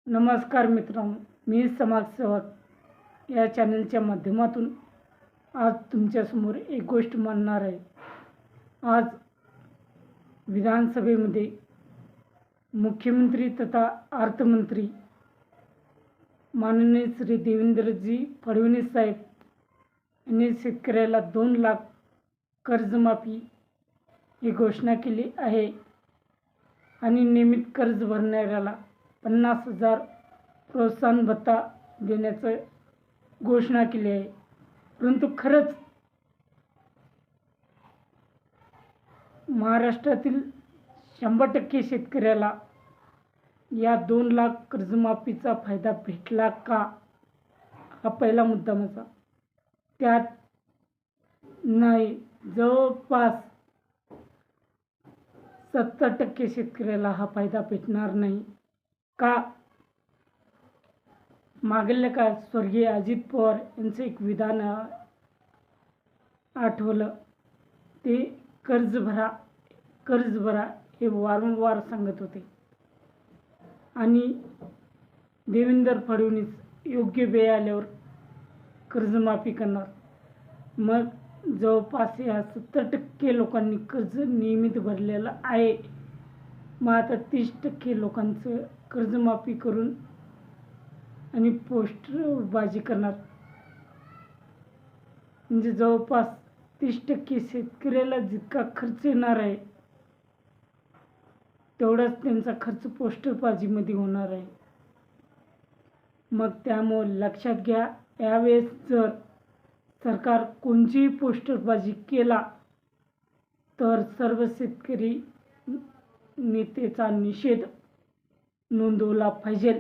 नमस्कार मित्रांनो, मी समाजसेवक या चॅनलच्या माध्यमातून आज तुमच्यासमोर एक गोष्ट मांडणार आहे। आज विधानसभेमध्ये मुख्यमंत्री तथा अर्थमंत्री माननीय श्री देवेंद्रजी फडणवीस साहेब यांनी शेतकऱ्याला 2 लाख कर्जमाफी ही घोषणा केली आहे आणि नियमित कर्ज भरणाऱ्याला 50,000 प्रोत्साहन भत्ता देण्याची घोषणा केली आहे। परंतु खरंच महाराष्ट्रातील 100% शेतकऱ्याला या 2 लाख कर्जमाफीचा फायदा भेटला का, हा पहिला मुद्दा माझा। त्यात नाही, जवळपास 70% शेतकऱ्याला हा फायदा भेटणार नाही का? मागील काळात स्वर्गीय अजित पवार यांचं एक विधान आठवलं, ते कर्ज भरा हे वारंवार सांगत होते आणि देवेंद्र फडणवीस योग्य वेळ आल्यावर कर्जमाफी करणार। मग जवळपास या 70% लोकांनी कर्ज नियमित भरलेलं आहे। मग आता 30% लोकांचं कर्जमाफी करून आणि पोस्टरबाजी करणार, म्हणजे जवळपास 30% शेतकऱ्याला जितका खर्च येणार आहे तेवढाच त्यांचा खर्च पोस्टरबाजीमध्ये होणार आहे। मग त्यामुळे लक्षात घ्या, यावेळेस जर सरकार कोणतीही पोस्टरबाजी केला तर सर्व शेतकरी नेतेचा निषेध नोंदवला पाहिजे।